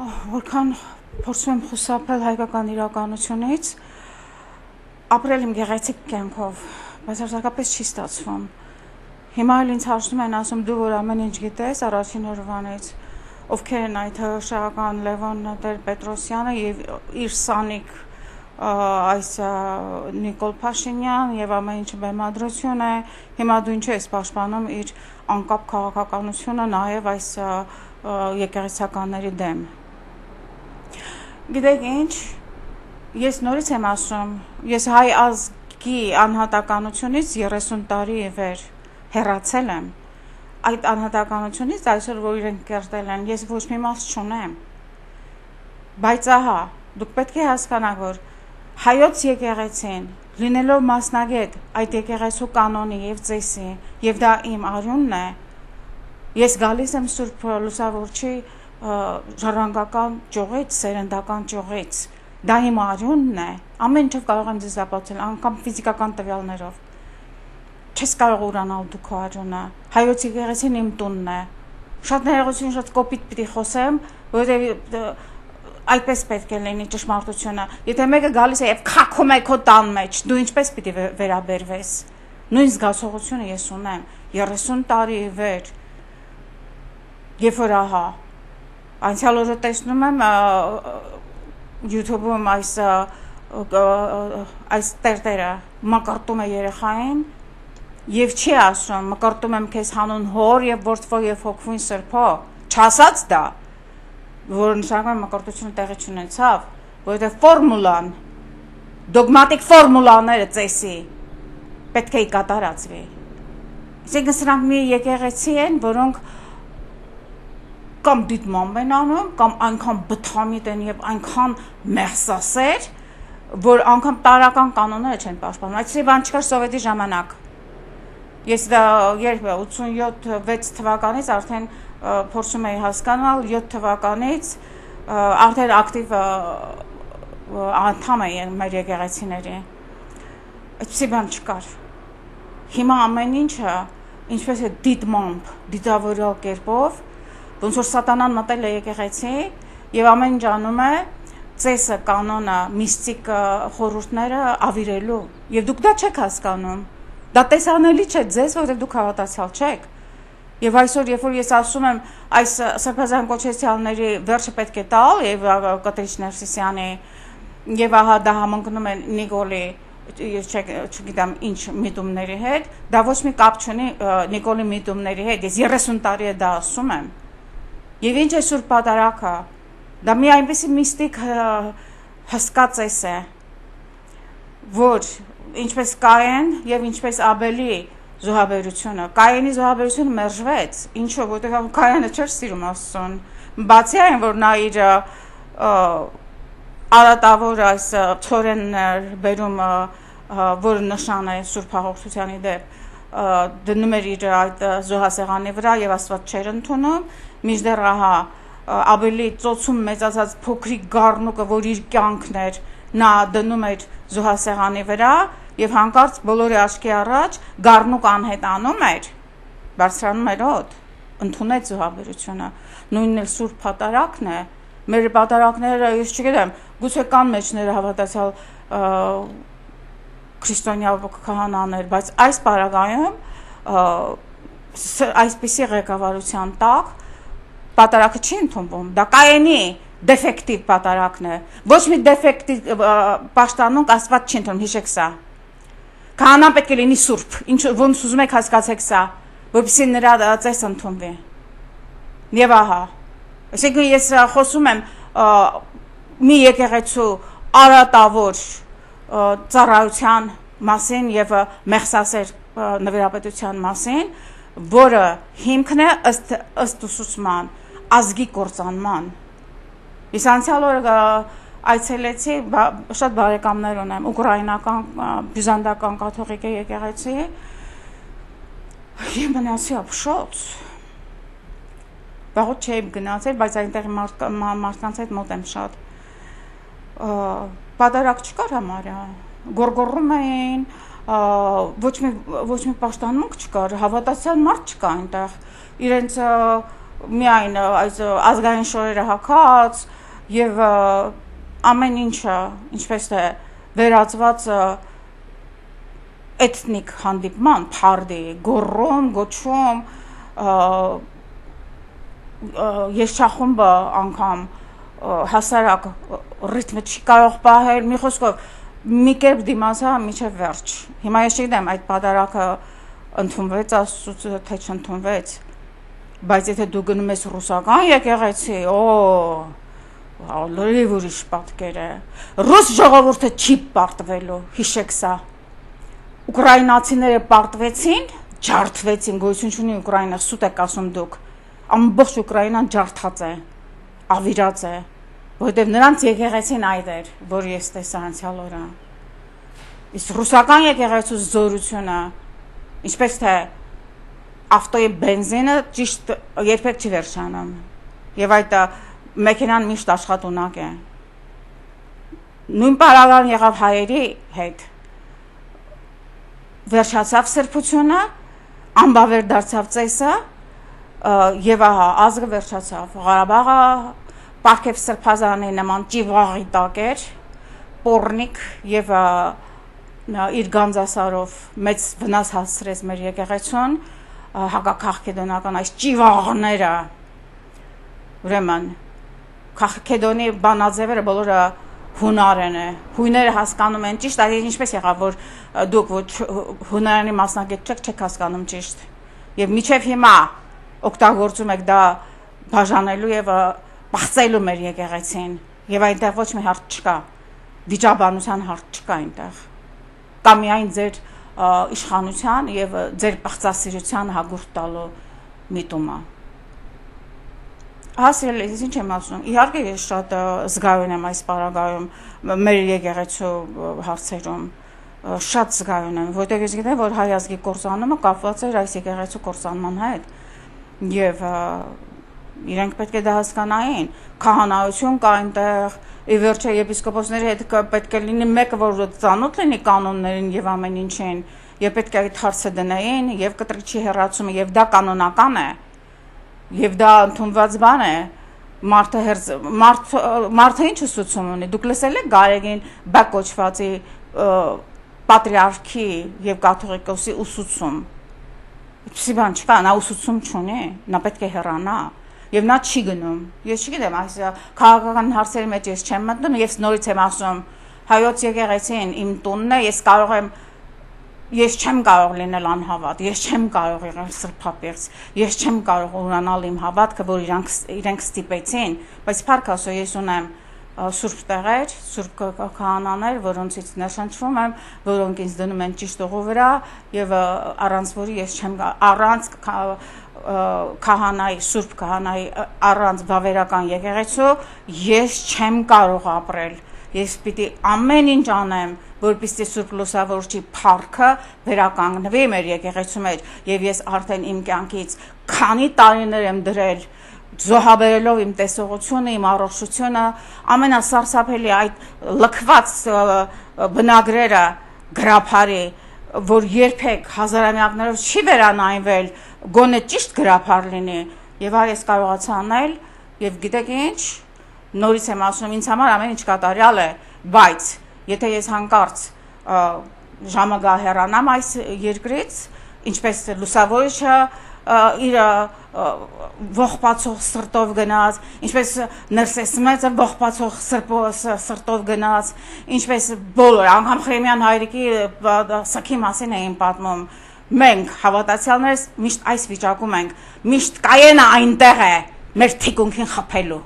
Որքան փորձում եմ խուսափել հայկական իրականությունից, ապրել իմ գեղեցիկ կյանքով, բայց հարկապես չի ստացվում։ Հիմա էլ ինձ հարցնում են, ասում դու որ ամեն ինչ գիտես առաջին օրվանից, ովքեր են այդ հրաշական Լևոն Տեր-Պետրոսյանը եւ իր սանիկ այս Նիկոլ Փաշինյան եւ ամեն ինչը բեմադրություն է, հիմա դու ինչ ես պաշտպանում իր անկապ քաղաքականությունը նաեւ այս եկեղեցականների դեմ։ Գիտեք ինչ, ես նորից եմ ասում, ես հայ ազգի անհատականությունից 30 տարի ի վեր հեռացել եմ, այդ անհատականությունից այսօր որ իրենք կերտել են, ես ոչ մի մաս չունեմ, բայց ահա, դուք պետք է հասկանաք, որ հայոց եկեղեցին, լինելով մասնագետ այդ եկեղեցու կանոնի եւ ծեսի, եւ դա իմ արյունն է, ես գալիս եմ Սուրբ Լուսավորչի ժառանգական ճյուղից, սերնդական ճյուղից, դա իմ արյունն է, ամեն ինչով կարող եմ ձեզ ապացուցել, անգամ ֆիզիկական տվյալներով։ Չես կարող ուրանալ դու քո արյունը, հայոց եկեղեցին իմ տունն է։ Շատ ներողություն, շատ կոպիտ պիտի խոսեմ, որովհետեւ այդպես պետք է լինի ճշմարտությունը։ Եթե մեկը գալիս է եւ քաքում է քո տան մեջ, դու ինչպես պիտի վերաբերվես։ Նույն զգացողությունը ես ունեմ 30 տարի ի վեր։ Երբ որ ահա անցյալ օրը տեսնում եմ YouTube-ում այս տերտերը մակարդում է երեխային եւ չի ասում մկրտում եմ քեզ հանուն հոր եւ որդվո եւ հոգվույն սրբո, չասած դա, որ նշանակում մկրտությունը տեղի չունեցավ, որովհետեւ ֆորմուլան, դոգմատիկ ֆորմուլաները ծեսի պետք է կատարածվի։ Այսինքն սրանք մի եկեղեցի են, որոնք կամ դիտմամբ են անում, կամ այնքան բթամիտ են եւ այնքան մեղսասեր, որ անգամ տարական կանոնները չեն պաշտպանում։ Այսինքն բան չկար սովետի ժամանակ։ Ես դա երբ 87-6 թվականից արդեն փորձում էի հասկանալ, 7 թվականից արդեն ակտիվ անդամ էի մեր եկեղեցիների։ Այդպիսի բան չկար։ Հիմա ամեն ինչը ինչպես է դիտմամբ, դիտավորյալ կերպով, ոնց որ սատանան մտել է եկեղեցի եւ ամեն ինչ անում է ծեսը, կանոնը, միստիկ խորհուրդները ավիրելու։ Եվ դուք դա չեք հասկանում։ Դա տեսանելի չէ ձեզ, որովհետև դուք հավատացյալ չեք։ Եվ այսօր, երբ որ ես ասում եմ այս սրբազան կոչեցյալների վերջը պետք է տալ եւ Կտրիչ Ներսիսյանի եւ ահա դա համընկնում է Նիկոլի, ես չգիտեմ ինչ միտումների հետ, դա ոչ մի կապ չունի Նիկոլի միտումների հետ։ Ես 30 տարի է դա ասում եմ։ Եվ ինչ է Սուրբ Պատարագը։ Դա մի այնպիսի միստիկ հսկա ծես է, որ ինչպես Կայեն եւ ինչպես Աբելի զոհաբերությունը, Կայենի զոհաբերությունը մերժվեց, ինչու, որովհետեւ Կայենը չէր սիրում Աստծուն, բացի այն, որ նա իր արատավոր այս ծորենն բերում, որ նշան է Սուրբ Հաղորդությանի դեպ, դնում էր իր այդ զոհասեղանի վրա եւ Աստված չէր ընդունում, մինչդեռ ահա Աբելի ծոցում մեծացած փոքրիկ գառնուկը, որ իր կյանքն էր, նա դնում էր զոհասեղանի վրա եւ հանկարծ բոլորի աչքի առաջ գառնուկ անհետանում էր, բարձրանում էր օդ, ընդունեց զոհաբերությունը, նույնն էլ Սուրբ Պատարագն է, մեր պատարագները, ես չգիտեմ, գուցե կան մեջները հավատացյալ քրիստոնյա քահանաներ, բայց այս պարագայում այսպիսի ղեկավարության տակ պատարագը չի ընդունվում, դա Կայենի դեֆեկտիվ պատարագն է, ոչ մի դեֆեկտիվ պաշտանունք Աստված չի ընդունում, հիշեք սա։ Քահանան պետք է լինի սուրբ, ոնց ուզում եք հասկացեք սա, որպեսզի նրա ծեսը ընդունվի։ Եվ ահա, այսինքն ես խոսում եմ մի եկեղեցու արատավոր ծառայության մասին եւ մեղսասեր նվիրապետության մասին, որը հիմքն է ըստ ուսուցման ազգի կործանման։ Ես անցյալ օրը այցելեցի, շատ բարեկամներ ունեմ, ուկրաինական, բյուզանդական կաթողիկ եկեղեցի, եւ մնացի ապշոց։ Վաղուց չէի գնացել, բայց այնտեղի մարդկանց հետ մոտ եմ շատ։ Պատարագ չկար համարյա, գորգոռում էին, ոչ մի պաշտանունք չկար, հավատացյալ մարդ չկա այնտեղ, իրենց միայն այս ազգային շորերը հակած եւ ամեն ինչը ինչպես թե վերածված էթնիկ հանդիպման փարդի գոռում գոչում երջախումբը անգամ հասարակ ռիթմը չի կարող պահել մի խոսքով մի կերպ դիմացա միջև վերջ հիմա ես չգիտեմ այդ պատարակը ընդունվեց աստծուց թե չընդունվեց բայց եթե դու գնում ես ռուսական եկեղեցի լրիվ ուրիշ պատկեր է ռուս ժողովուրդը չի պարտվելու հիշեք սա ուկրաինացիները պարտվեցին ջարդվեցին գոյություն չունի ուկրաինա սուտ եք ասում դուք ամբողջ ուկրաինան ջարդած է ավիրած է որովհետև նրանց եկեղեցին այդ էր որ ես տեսա անցյալ օրը իսկ ռուսական եկեղեցու զորությունը ինչպես թե ավտոյի բենզինը ճիշտ երբեք չի վերջանում եւ այդ մեքենան միշտ աշխատունակ է նույն պարագան եղավ հայերի հետ վերջացավ սրբությունը անբավեր դարձավ ծեսը եւ ահա ազգը վերջացավ Ղարաբաղը Պարքև սրբազանի նման ճիվաղի տակ էր պորնիկ եւ իր գանձասարով մեծ վնաս հասցրեց մեր եկեղեցուն հակաքաղքեդոնական այս ճիվաղները ուրեմն Քաղքեդոնի բանաձևերը բոլորը հունարեն է հույները հասկանում են ճիշտ այդ ինչպես եղավ որ դուք ոչ հունարենի մասնագետ չեք հասկանում ճիշտ եւ միջև հիմա օգտագործում եք դա բաժանելու եւ բացելու մեր եկեղեցին եւ այնտեղ ոչ մի հարց չկա վիճաբանության հարց չկա այնտեղ կա միայն ձեր իշխանության եւ ձեր բացասիրության հագուրտ տալու միտումը հասել ես ինչ եմ ասում իհարկե ես շատ զգայուն եմ այս պարագայում մեր եկեղեցու հարցերում շատ զգայուն եմ որտեղ ես գիտեմ որ հայ ազգի կործանումը կապված էր այս եկեղեցու կործանման հետ եւ իրենք պետք է դա հասկանային քահանայություն կա այնտեղ ի վերջո եպիսկոպոսների հետ պետք է լինի մեկը որ ծանոթ լինի կանոններին եւ ամեն ինչին եւ պետք է այդ հարցը դնեին եւ կտրիչի հեռացումը եւ դա կանոնական է եւ դա ընդունված բան է մարդը ինչ ուսուցում ունի դուք լսել եք Գարեգին բակոչվածի պատրիարքի եւ կաթողիկոսի ուսուցում Այդպիսի բան չկա, նա ուսուցում չունի, նա պետք է հեռանա եւ նա չի գնում։ Ես չգիտեմ, այս քաղաքական հարցերի մեջ ես չեմ մտնում, ես նորից եմ ասում, հայոց եկեղեցին իմ տունն է, ես չեմ կարող լինել անհավատ, ես չեմ կարող եղել սրբապերց, ես չեմ կարող ունենալ իմ հավատքը, որ իրենք ստիպեցին, բայց փառք Աստծո ես ունեմ սուրբ տեղեր, սուրբ քահանաներ, որոնցից ներշնչվում եմ, որոնք ինձ դնում են ճիշտ ուղու վրա եւ առանց որի ես չեմ առանց քահանայի, սուրբ քահանայի առանց բավերական եկեղեցու ես չեմ կարող ապրել։ Ես պիտի ամեն ինչ անեմ, որպեսզի Սուրբ Լուսավորչի փառքը վերականգնվի մեր եկեղեցու մեջ եւ ես արդեն իմ կյանքից քանի տարիներ եմ դրել զոհաբերելով իմ տեսողությունը, իմ առողջությունը, ամենասարսափելի այդ լքված բնագրերը գրափարի, որ երբեք հազարամյակներով չի վերանայվել, գոնե ճիշտ գրափար լինի, եւ այս կարողացա անել, եւ գիտեք ինչ, նորից եմ ասում, ինձ համար ամեն ինչ կատարյալ է, բայց եթե ես հանկարծ ժամը գա հեռանամ այս երկրից, ինչպես Լուսավորիչը իր ողբացող սրտով գնաց, ինչպես Ներսես մեծը ողբացող սրտով գնաց, ինչպես բոլոր անգամ Խրեմյան հայրիկի սքի մասին էին պատմում։ Մենք հավատացյալներս միշտ այս վիճակում ենք, միշտ կայենը այնտեղ է մեր թիկունքին խփելու։